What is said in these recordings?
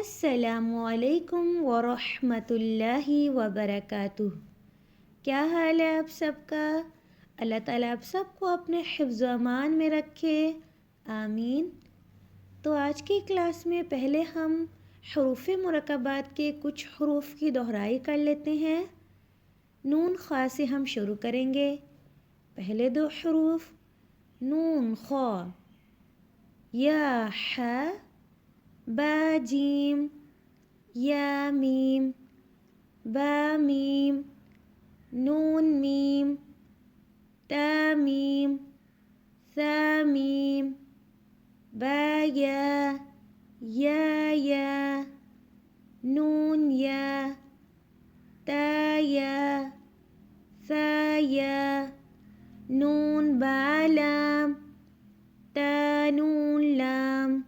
السلام علیکم ورحمۃ اللہ وبرکاتہ۔ کیا حال ہے آپ سب کا؟ اللہ تعالیٰ آپ سب کو اپنے حفظ و امان میں رکھے، آمین۔ تو آج کی کلاس میں پہلے ہم حروف مرکبات کے کچھ حروف کی دہرائی کر لیتے ہیں۔ نون خا سے ہم شروع کریں گے۔ پہلے دو حروف نون خا، یا ح، با جیم، یا میم، با میم، نون میم، تا میم، ثا میم، با یا، یا، نون یا، تا یا، ثا یا، نون با لام، تا نون لام۔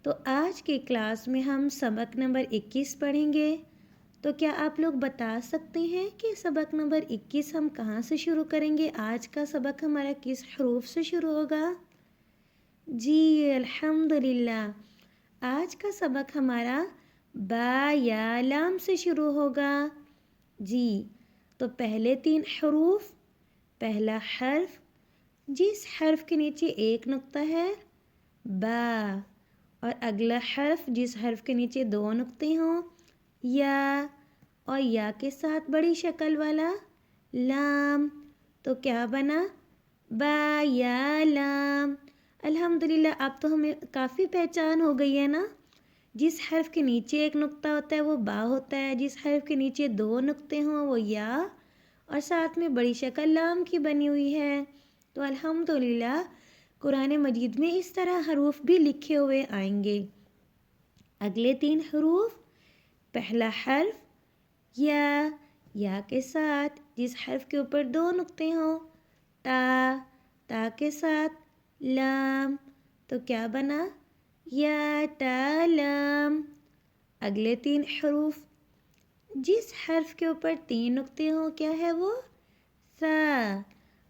تو آج کی کلاس میں ہم سبق نمبر 21 پڑھیں گے۔ تو کیا آپ لوگ بتا سکتے ہیں کہ سبق نمبر 21 ہم کہاں سے شروع کریں گے؟ آج کا سبق ہمارا کس حروف سے شروع ہوگا؟ جی الحمدللہ، آج کا سبق ہمارا با یا لام سے شروع ہوگا۔ جی تو پہلے تین حروف، پہلا حرف جس حرف کے نیچے ایک نقطہ ہے با، اور اگلا حرف جس حرف کے نیچے دو نقطے ہوں یا، اور یا کے ساتھ بڑی شکل والا لام۔ تو کیا بنا؟ با یا لام۔ الحمدللہ اب تو ہمیں کافی پہچان ہو گئی ہے نا۔ جس حرف کے نیچے ایک نقطہ ہوتا ہے وہ با ہوتا ہے، جس حرف کے نیچے دو نقطے ہوں وہ یا، اور ساتھ میں بڑی شکل لام کی بنی ہوئی ہے۔ تو الحمدللہ قرآن مجید میں اس طرح حروف بھی لکھے ہوئے آئیں گے۔ اگلے تین حروف، پہلا حرف یا کے ساتھ جس حرف کے اوپر دو نقطے ہوں، تا کے ساتھ لام۔ تو کیا بنا؟ یا تا لام۔ اگلے تین حروف جس حرف کے اوپر تین نقطے ہوں، کیا ہے وہ؟ سا،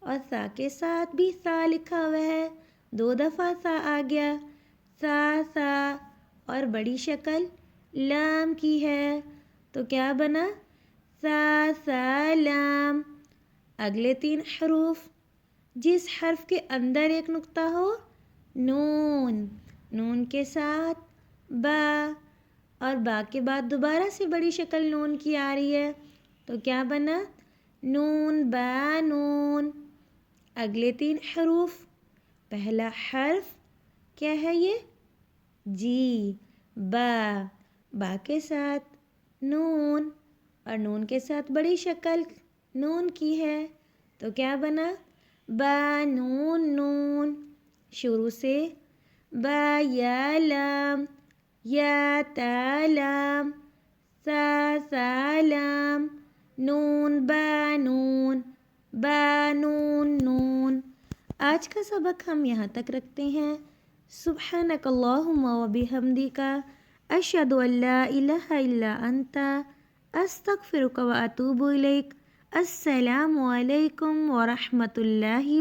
اور سا کے ساتھ بھی سا لکھا ہوا ہے، دو دفعہ سا آ گیا، سا، اور بڑی شکل لام کی ہے۔ تو کیا بنا؟ سا لام۔ اگلے تین حروف جس حرف کے اندر ایک نقطہ ہو، نون کے ساتھ با، اور با کے بعد دوبارہ سے بڑی شکل نون کی آ رہی ہے۔ تو کیا بنا؟ نون با نون۔ اگلے تین حروف، پہلا حرف کیا ہے یہ؟ جی با کے ساتھ نون، اور نون کے ساتھ بڑی شکل نون کی ہے۔ تو کیا بنا؟ با نون نون۔ شروع سے با یا لام، یا تا لام، سا لام، نون با نون، با نون نون۔ آج کا سبق ہم یہاں تک رکھتے ہیں۔ سبحانک اللہم و بحمدک، اشہد ان لا الہ الا انت، استغفرک و اتوب الیک۔ السلام علیکم ورحمۃ اللہ